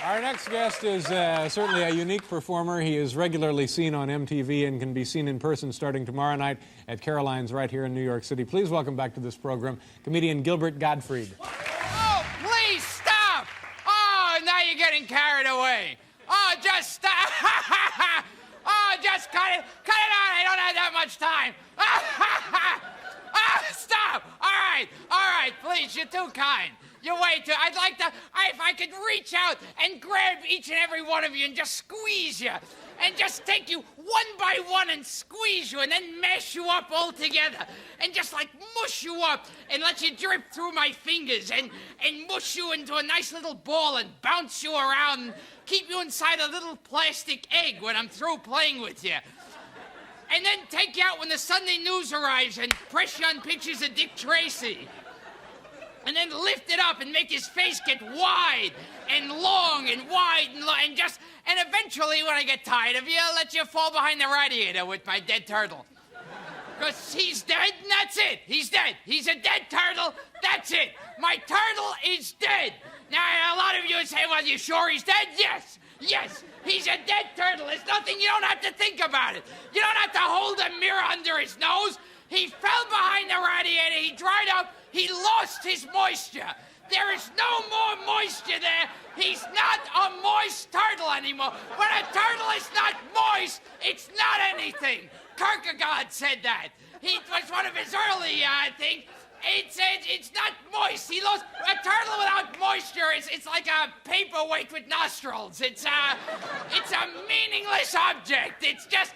Our next guest is certainly a unique performer. He is regularly seen on MTV and can be seen in person starting tomorrow night at Caroline's right here in New York City. Please welcome back to this program comedian Gilbert Gottfried. Oh, please stop! Oh, now you're getting carried away. Oh, just stop. Oh, just cut it. Cut it out. I don't have that much time. Stop. All right, please. You're too kind. You're way too... I'd like to... If I could reach out and grab each and every one of you and just squeeze you. And just take you one by one and squeeze you and then mash you up all together. And just like mush you up and let you drip through my fingers and mush you into a nice little ball and bounce you around and keep you inside a little plastic egg when I'm through playing with you. And then take you out when the Sunday news arrives and press you on pictures of Dick Tracy. And then lift it up and make his face get wide and long and wide and long and eventually, when I get tired of you, I'll let you fall behind the radiator with my dead turtle. Because he's dead and that's it. He's dead. He's a dead turtle. That's it. My turtle is dead. Now, a lot of you say, well, you sure he's dead? Yes. Yes. He's a dead turtle. There's nothing, you don't have to think about it. You don't have to hold a mirror under his nose. He fell behind the radiator. He dried up. He lost his moisture. There is no more moisture there. He's not a moist turtle anymore. When a turtle is not moist, it's not anything. Kierkegaard said that. He was one of his early things. It's not moist. He lost a turtle without moisture. It's like a paperweight with nostrils. It's a meaningless object. It's just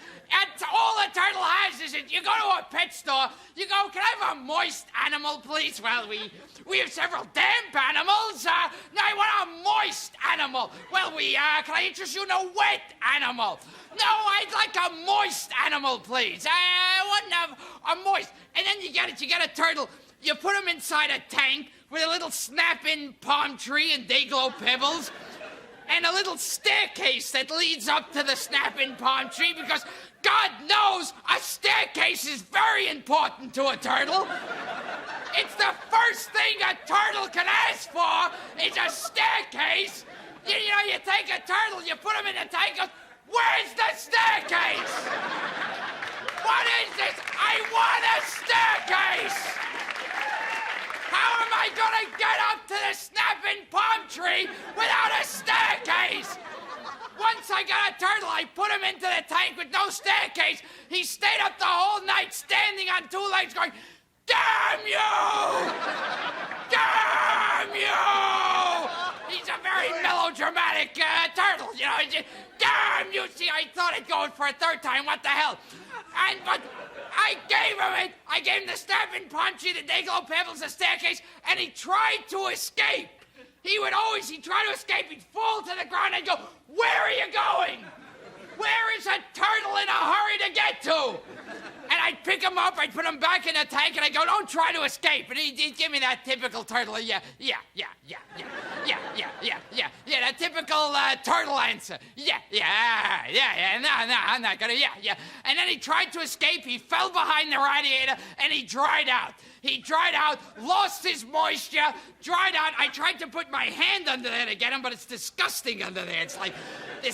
all a turtle has is you go to a pet store. You go, can I have a moist animal, please? Well, we have several damp animals. No, I want a moist animal. Well, can I interest you in a wet animal? No, I'd like a moist animal, please. I wouldn't have a moist. And then you get it. You get a turtle. You put him inside a tank with a little snap-in palm tree and day-glow pebbles and a little staircase that leads up to the snap-in palm tree because God knows a staircase is very important to a turtle. It's the first thing a turtle can ask for is a staircase. You know, you take a turtle, you put him in a tank, goes, where's the staircase? What is this? I want a staircase! How am I gonna get up to the snapping palm tree without a staircase? Once I got a turtle, I put him into the tank with no staircase. He stayed up the whole night standing on two legs going, damn you! Damn you! He's a very melodramatic turtle, you know. Damn you! See, I thought I'd go for a third time. What the hell? But I gave him it. I gave him the snapping palm tree, the day-glow pebbles, the staircase, and he tried to escape. He'd try to escape. He'd fall to the ground and go, where are you going? Where is a turtle in a hurry to get to? And I'd pick him up, I'd put him back in the tank, and I'd go, don't try to escape. And he'd give me that typical turtle, that typical turtle answer. No, I'm not gonna, And then he tried to escape, he fell behind the radiator, and he dried out. He dried out, lost his moisture, dried out. I tried to put my hand under there to get him, but it's disgusting under there. It's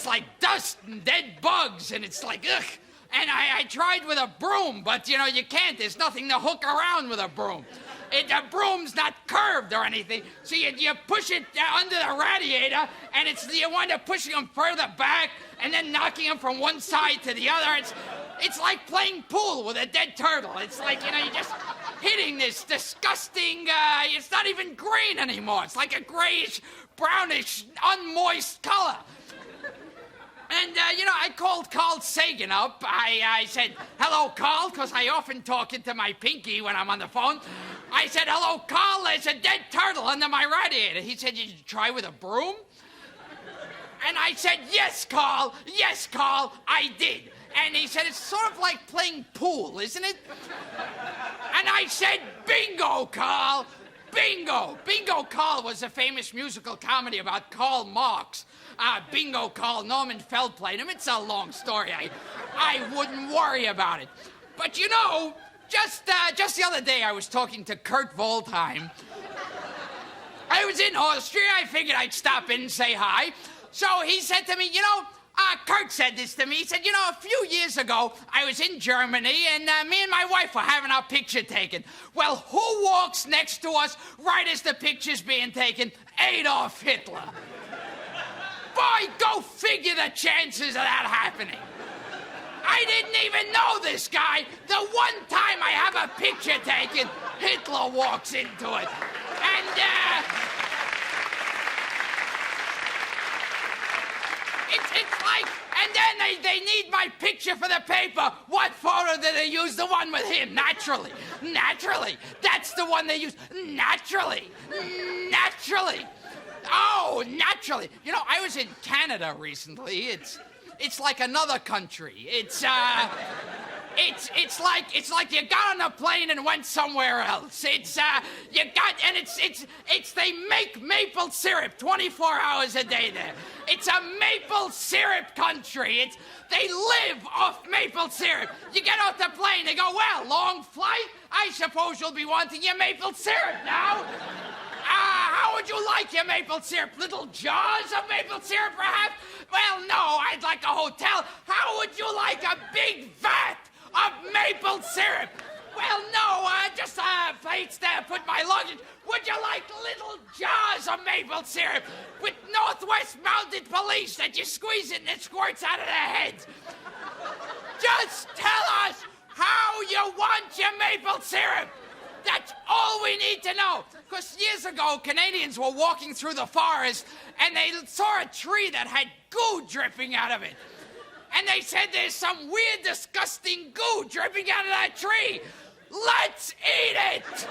like dust and dead bugs, and it's like, ugh. And I tried with a broom, but, you know, you can't. There's nothing to hook around with a broom. The broom's not curved or anything. So you push it under the radiator, and you wind up pushing them further back and then knocking them from one side to the other. It's like playing pool with a dead turtle. It's like, you know, you're just hitting this disgusting, it's not even green anymore. It's like a grayish, brownish, unmoist color. And, you know, I called Carl Sagan up. I said, hello, Carl, because I often talk into my pinky when I'm on the phone. I said, hello, Carl, there's a dead turtle under my radiator. He said, did you try with a broom? And I said, yes, Carl, I did. And he said, it's sort of like playing pool, isn't it? And I said, bingo, Carl, bingo. Bingo Carl was a famous musical comedy about Karl Marx. Bingo Carl, Norman Feld played him. It's a long story. I wouldn't worry about it. But you know, just the other day I was talking to Kurt Waldheim. I was in Austria. I figured I'd stop in and say hi. So he said to me, Kurt said this to me. He said, a few years ago, I was in Germany, and me and my wife were having our picture taken. Well, who walks next to us right as the picture's being taken? Adolf Hitler. Boy, go figure the chances of that happening. I didn't even know this guy. The one time I have a picture taken, Hitler walks into it. And, it's like, and then they need my picture for the paper. What photo do they use? The one with him, naturally. Naturally. That's the one they use. Naturally. Naturally. Oh, naturally. I was in Canada recently. It's like another country. It's like you got on a plane and went somewhere else. They make maple syrup 24 hours a day there. It's a maple syrup country. They live off maple syrup. You get off the plane, they go, well, long flight? I suppose you'll be wanting your maple syrup now. How would you like your maple syrup? Little jars of maple syrup, perhaps? Well, no, I'd like a hotel. How would you like a big vat of maple syrup? Well, no, just a place to put my luggage. Would you like little jars of maple syrup with Northwest Mounted Police that you squeeze it and it squirts out of their heads? Just tell us how you want your maple syrup. That's all we need to know. Because years ago, Canadians were walking through the forest and they saw a tree that had goo dripping out of it. And they said, there's some weird, disgusting goo dripping out of that tree. Let's eat it!